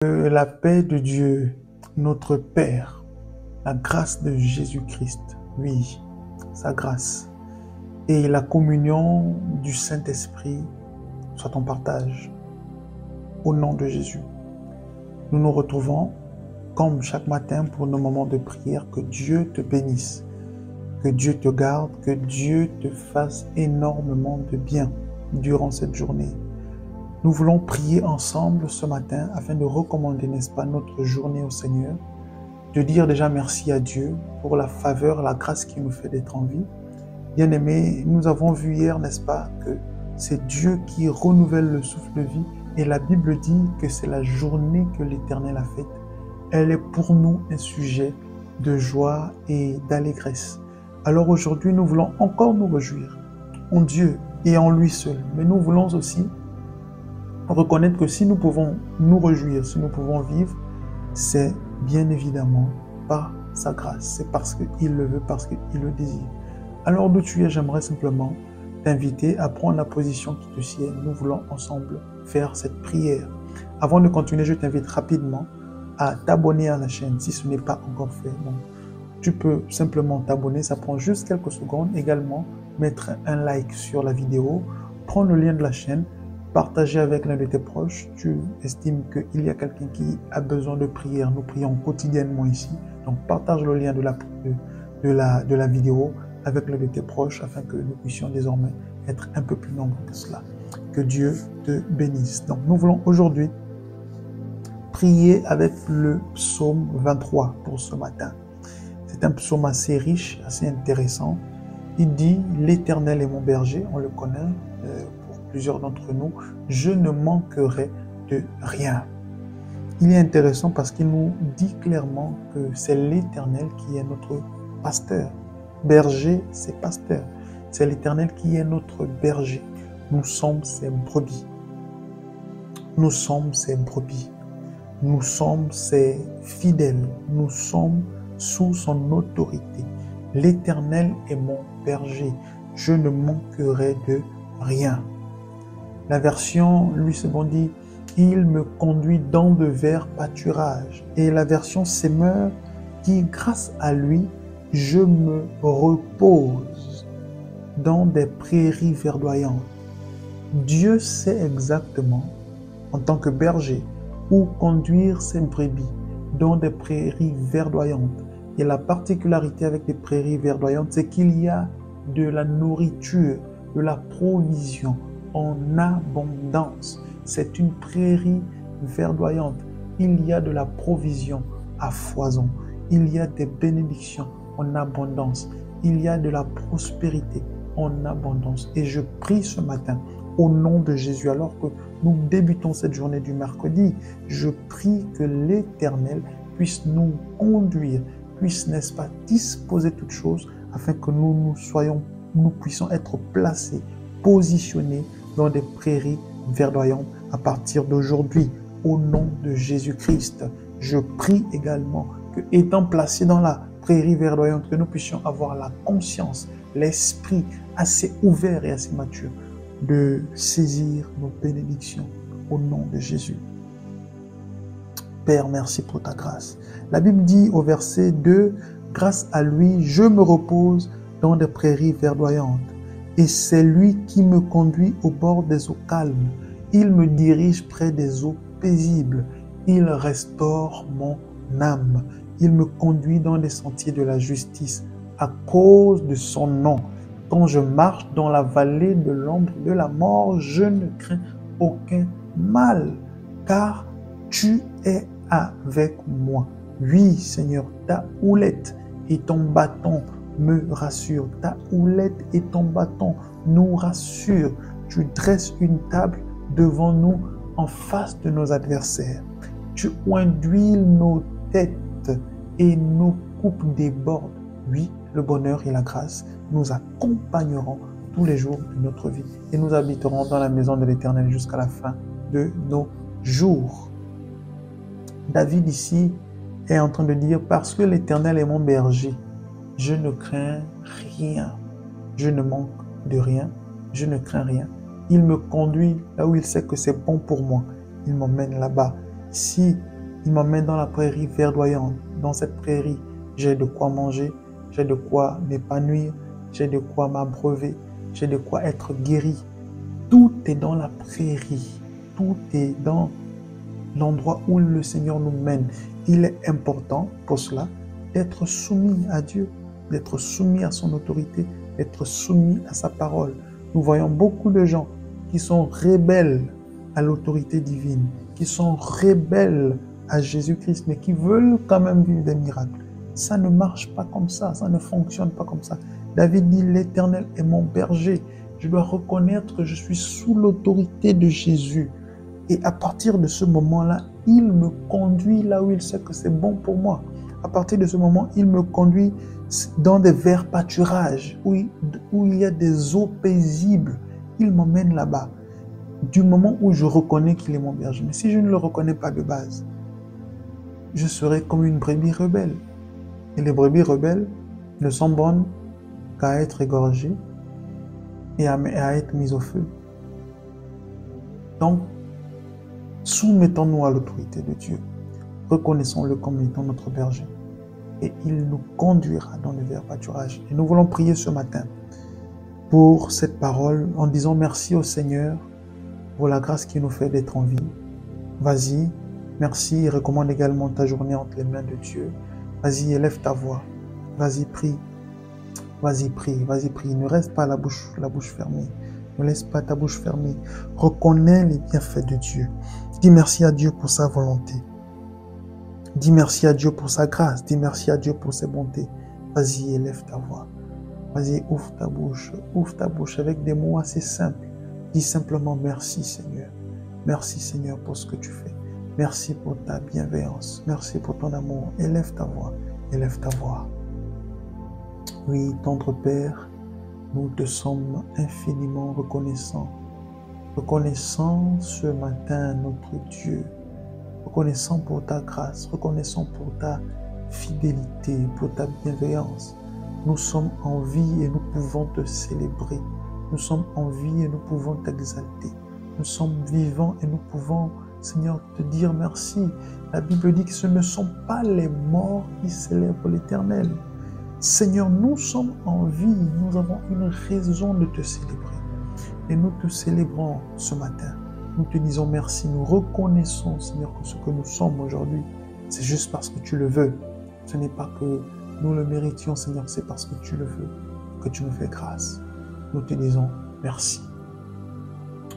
Que la paix de Dieu, notre Père, la grâce de Jésus-Christ, oui, sa grâce, et la communion du Saint-Esprit soit en partage. Au nom de Jésus, nous nous retrouvons comme chaque matin pour nos moments de prière. Que Dieu te bénisse, que Dieu te garde, que Dieu te fasse énormément de bien durant cette journée. Nous voulons prier ensemble ce matin afin de recommander, n'est-ce pas, notre journée au Seigneur, de dire déjà merci à Dieu pour la faveur, la grâce qui nous fait d'être en vie. Bien-aimés, nous avons vu hier, n'est-ce pas, que c'est Dieu qui renouvelle le souffle de vie et la Bible dit que c'est la journée que l'Éternel a faite. Elle est pour nous un sujet de joie et d'allégresse. Alors aujourd'hui, nous voulons encore nous réjouir en Dieu et en lui seul. Mais nous voulons aussi reconnaître que si nous pouvons nous réjouir, si nous pouvons vivre, c'est bien évidemment par sa grâce. C'est parce qu'il le veut, parce qu'il le désire. Alors d'où tu es, j'aimerais simplement t'inviter à prendre la position qui te sied. Nous voulons ensemble faire cette prière. Avant de continuer, je t'invite rapidement à t'abonner à la chaîne si ce n'est pas encore fait. Donc, tu peux simplement t'abonner, ça prend juste quelques secondes. Également, mettre un like sur la vidéo, prendre le lien de la chaîne, partager avec l'un de tes proches. Tu estimes qu'il y a quelqu'un qui a besoin de prière. Nous prions quotidiennement ici. Donc, partage le lien de la vidéo avec l'un de tes proches afin que nous puissions désormais être un peu plus nombreux que cela. Que Dieu te bénisse. Donc, nous voulons aujourd'hui prier avec le psaume 23 pour ce matin. C'est un psaume assez riche, assez intéressant. Il dit « L'Éternel est mon berger », on le connaît pour plusieurs d'entre nous, « Je ne manquerai de rien ». Il est intéressant parce qu'il nous dit clairement que c'est l'Éternel qui est notre pasteur. Berger, c'est pasteur. C'est l'Éternel qui est notre berger. Nous sommes ses brebis. Nous sommes ses brebis. Nous sommes ses fidèles. Nous sommes sous son autorité. L'Éternel est mon berger. Je ne manquerai de rien. La version Louis II dit « Il me conduit dans de verts pâturages ». Et la version Semeur dit « Grâce à lui, je me repose dans des prairies verdoyantes ». Dieu sait exactement, en tant que berger, où conduire ses brebis dans des prairies verdoyantes. Et la particularité avec les prairies verdoyantes, c'est qu'il y a de la nourriture, de la provision en abondance. C'est une prairie verdoyante. Il y a de la provision à foison. Il y a des bénédictions en abondance. Il y a de la prospérité en abondance. Et je prie ce matin au nom de Jésus, alors que nous débutons cette journée du mercredi, je prie que l'Éternel puisse nous conduire, puisse, n'est-ce pas, disposer toutes choses afin que nous puissions être placés, positionnés dans des prairies verdoyantes à partir d'aujourd'hui. Au nom de Jésus-Christ, je prie également que, étant placés dans la prairie verdoyante, que nous puissions avoir la conscience, l'esprit assez ouvert et assez mature de saisir nos bénédictions au nom de Jésus. Père, merci pour ta grâce. La Bible dit au verset 2, « Grâce à lui, je me repose dans des prairies verdoyantes, et c'est lui qui me conduit au bord des eaux calmes. Il me dirige près des eaux paisibles. Il restaure mon âme. Il me conduit dans les sentiers de la justice à cause de son nom. Quand je marche dans la vallée de l'ombre de la mort, je ne crains aucun mal, car tu es avec moi. Oui, Seigneur, ta houlette et ton bâton me rassurent. Ta houlette et ton bâton nous rassurent. Tu dresses une table devant nous en face de nos adversaires. Tu oins d'huile nos têtes et nos coupes débordent. Oui, le bonheur et la grâce nous accompagneront tous les jours de notre vie et nous habiterons dans la maison de l'Éternel jusqu'à la fin de nos jours. David ici est en train de dire « Parce que l'Éternel est mon berger, je ne crains rien, je ne manque de rien, je ne crains rien. Il me conduit là où il sait que c'est bon pour moi, il m'emmène là-bas. Si Il m'emmène dans la prairie verdoyante. Dans cette prairie, j'ai de quoi manger, j'ai de quoi m'épanouir, j'ai de quoi m'abreuver, j'ai de quoi être guéri. Tout est dans la prairie. Tout est dans l'endroit où le Seigneur nous mène. Il est important pour cela d'être soumis à Dieu, d'être soumis à son autorité, d'être soumis à sa parole. Nous voyons beaucoup de gens qui sont rebelles à l'autorité divine, qui sont rebelles à Jésus-Christ, mais qui veulent quand même vivre des miracles. Ça ne marche pas comme ça ne fonctionne pas comme ça. David dit, l'Éternel est mon berger. Je dois reconnaître que je suis sous l'autorité de Jésus. Et à partir de ce moment-là, il me conduit là où il sait que c'est bon pour moi. À partir de ce moment, il me conduit dans des verts pâturages, où il y a des eaux paisibles. Il m'emmène là-bas. Du moment où je reconnais qu'il est mon berger. Mais si je ne le reconnais pas de base, je serai comme une brebis rebelle. Et les brebis rebelles ne sont bonnes qu'à être égorgées et à être mises au feu. Donc, soumettons-nous à l'autorité de Dieu. Reconnaissons-le comme étant notre berger. Et il nous conduira dans le vert pâturage. Et nous voulons prier ce matin pour cette parole en disant merci au Seigneur pour la grâce qui nous fait d'être en vie. Vas-y, merci et recommande également ta journée entre les mains de Dieu. Vas-y, élève ta voix. Vas-y, prie. Vas-y, prie. Vas-y, prie. Ne reste pas la bouche fermée. Ne laisse pas ta bouche fermée. Reconnais les bienfaits de Dieu. Dis merci à Dieu pour sa volonté. Dis merci à Dieu pour sa grâce. Dis merci à Dieu pour ses bontés. Vas-y, élève ta voix. Vas-y, ouvre ta bouche. Ouvre ta bouche avec des mots assez simples. Dis simplement merci Seigneur. Merci Seigneur pour ce que tu fais. Merci pour ta bienveillance. Merci pour ton amour. Élève ta voix. Élève ta voix. Oui, tendre Père, nous te sommes infiniment reconnaissants. Reconnaissant ce matin notre Dieu. Reconnaissant pour ta grâce. Reconnaissant pour ta fidélité, pour ta bienveillance. Nous sommes en vie et nous pouvons te célébrer. Nous sommes en vie et nous pouvons t'exalter. Nous sommes vivants et nous pouvons, Seigneur, te dire merci. La Bible dit que ce ne sont pas les morts qui célèbrent l'Éternel. Seigneur, nous sommes en vie. Nous avons une raison de te célébrer. Et nous te célébrons ce matin. Nous te disons merci. Nous reconnaissons, Seigneur, que ce que nous sommes aujourd'hui, c'est juste parce que tu le veux. Ce n'est pas que nous le méritions, Seigneur, c'est parce que tu le veux, que tu nous fais grâce. Nous te disons merci.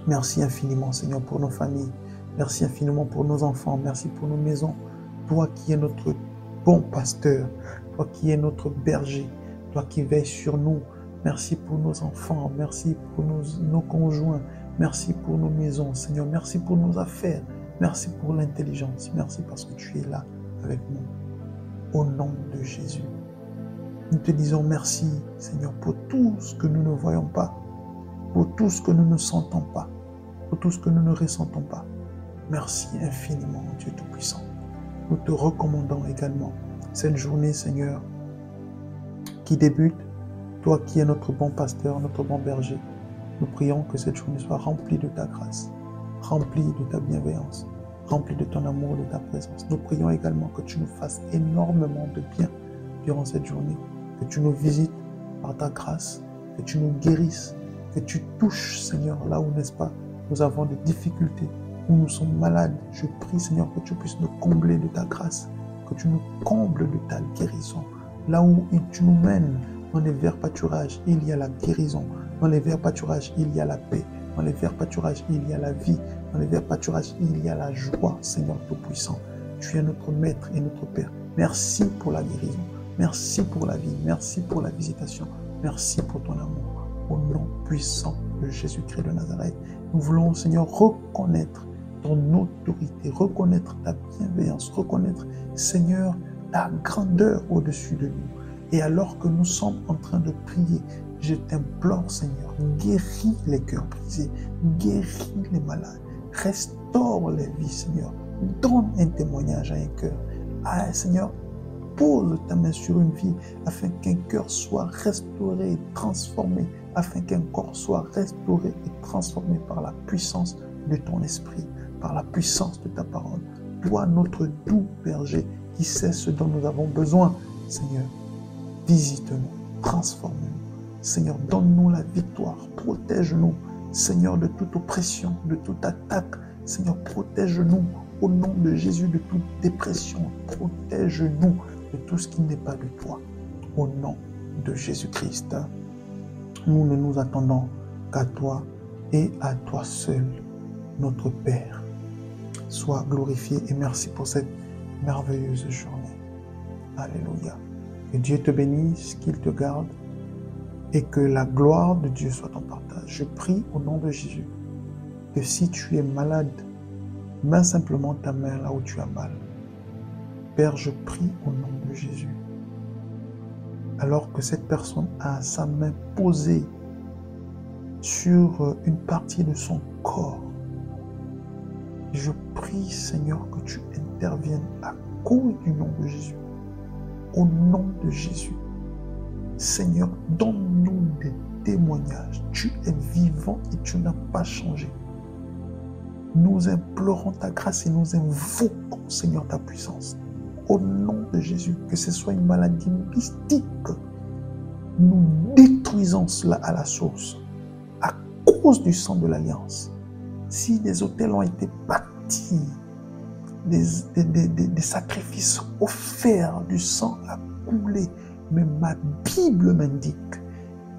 Merci infiniment, Seigneur, pour nos familles. Merci infiniment pour nos enfants. Merci pour nos maisons. Toi qui es notre bon pasteur. Toi qui es notre berger. Toi qui veilles sur nous. Merci pour nos enfants. Merci pour nos conjoints. Merci pour nos maisons, Seigneur. Merci pour nos affaires. Merci pour l'intelligence. Merci parce que tu es là avec nous. Au nom de Jésus. Nous te disons merci, Seigneur, pour tout ce que nous ne voyons pas, pour tout ce que nous ne sentons pas, pour tout ce que nous ne ressentons pas. Merci infiniment, Dieu Tout-Puissant. Nous te recommandons également cette journée, Seigneur, qui débute, toi qui es notre bon pasteur, notre bon berger. Nous prions que cette journée soit remplie de ta grâce, remplie de ta bienveillance, remplie de ton amour, de ta présence. Nous prions également que tu nous fasses énormément de bien durant cette journée. Que tu nous visites par ta grâce, que tu nous guérisses, que tu touches, Seigneur, là où, n'est-ce pas, nous avons des difficultés, où nous sommes malades. Je prie, Seigneur, que tu puisses nous combler de ta grâce, que tu nous combles de ta guérison. Là où tu nous mènes, dans les verts pâturages, il y a la guérison. Dans les verts pâturages, il y a la paix. Dans les verts pâturages, il y a la vie. Dans les verts pâturages, il y a la joie, Seigneur Tout-Puissant. Tu es notre Maître et notre Père. Merci pour la guérison. Merci pour la vie, merci pour la visitation, merci pour ton amour. Au nom puissant de Jésus-Christ de Nazareth, nous voulons, Seigneur, reconnaître ton autorité, reconnaître ta bienveillance, reconnaître, Seigneur, ta grandeur au-dessus de nous. Et alors que nous sommes en train de prier, je t'implore, Seigneur, guéris les cœurs brisés, guéris les malades, restaure les vies, Seigneur. Donne un témoignage à un cœur. Ah, Seigneur, pose ta main sur une vie afin qu'un cœur soit restauré et transformé, afin qu'un corps soit restauré et transformé par la puissance de ton esprit, par la puissance de ta parole. toi, notre doux berger, qui sait ce dont nous avons besoin. Seigneur, visite-nous, transforme-nous. Seigneur, donne-nous la victoire, protège-nous. Seigneur, de toute oppression, de toute attaque. Seigneur, protège-nous au nom de Jésus de toute dépression. Protège-nous de tout ce qui n'est pas de toi. Au nom de Jésus-Christ, nous ne nous attendons qu'à toi et à toi seul, notre Père. Sois glorifié et merci pour cette merveilleuse journée. Alléluia. Que Dieu te bénisse, qu'il te garde et que la gloire de Dieu soit ton partage. Je prie au nom de Jésus que si tu es malade, mets simplement ta main là où tu as mal. Père, je prie au nom de Jésus. Alors que cette personne a sa main posée sur une partie de son corps, je prie, Seigneur, que tu interviennes à cause du nom de Jésus. Au nom de Jésus. Seigneur, donne-nous des témoignages. Tu es vivant et tu n'as pas changé. Nous implorons ta grâce et nous invoquons, Seigneur, ta puissance. Au nom de Jésus, que ce soit une maladie mystique, nous détruisons cela à la source, à cause du sang de l'Alliance. Si des autels ont été bâtis, des sacrifices offerts, du sang a coulé, mais ma Bible m'indique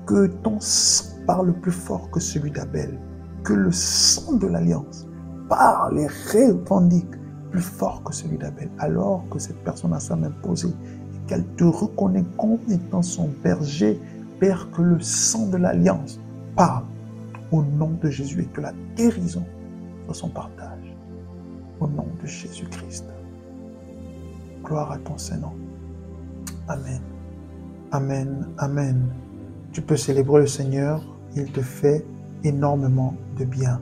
que ton sang parle plus fort que celui d'Abel, que le sang de l'Alliance parle et revendique plus fort que celui d'Abel, alors que cette personne a sa main posée et qu'elle te reconnaît comme étant son berger, Père, que le sang de l'Alliance parle au nom de Jésus et que la guérison soit son partage. Au nom de Jésus-Christ. Gloire à ton Saint-Nom. Amen. Amen. Amen. Tu peux célébrer le Seigneur. Il te fait énormément de bien.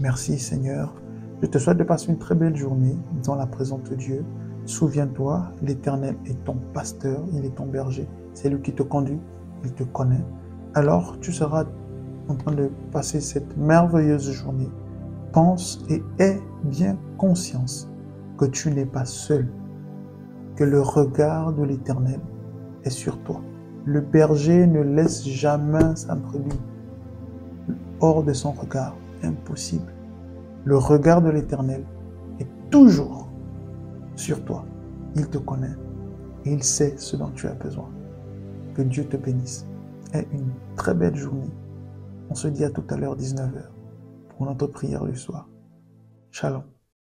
Merci Seigneur. Je te souhaite de passer une très belle journée dans la présence de Dieu. Souviens-toi, l'Éternel est ton pasteur, il est ton berger. C'est lui qui te conduit, il te connaît. Alors tu seras en train de passer cette merveilleuse journée. Pense et aie bien conscience que tu n'es pas seul, que le regard de l'Éternel est sur toi. Le berger ne laisse jamais sa brebis hors de son regard. Impossible. Le regard de l'Éternel est toujours sur toi. Il te connaît et il sait ce dont tu as besoin. Que Dieu te bénisse. Aie une très belle journée. On se dit à tout à l'heure 19h pour notre prière du soir. Shalom.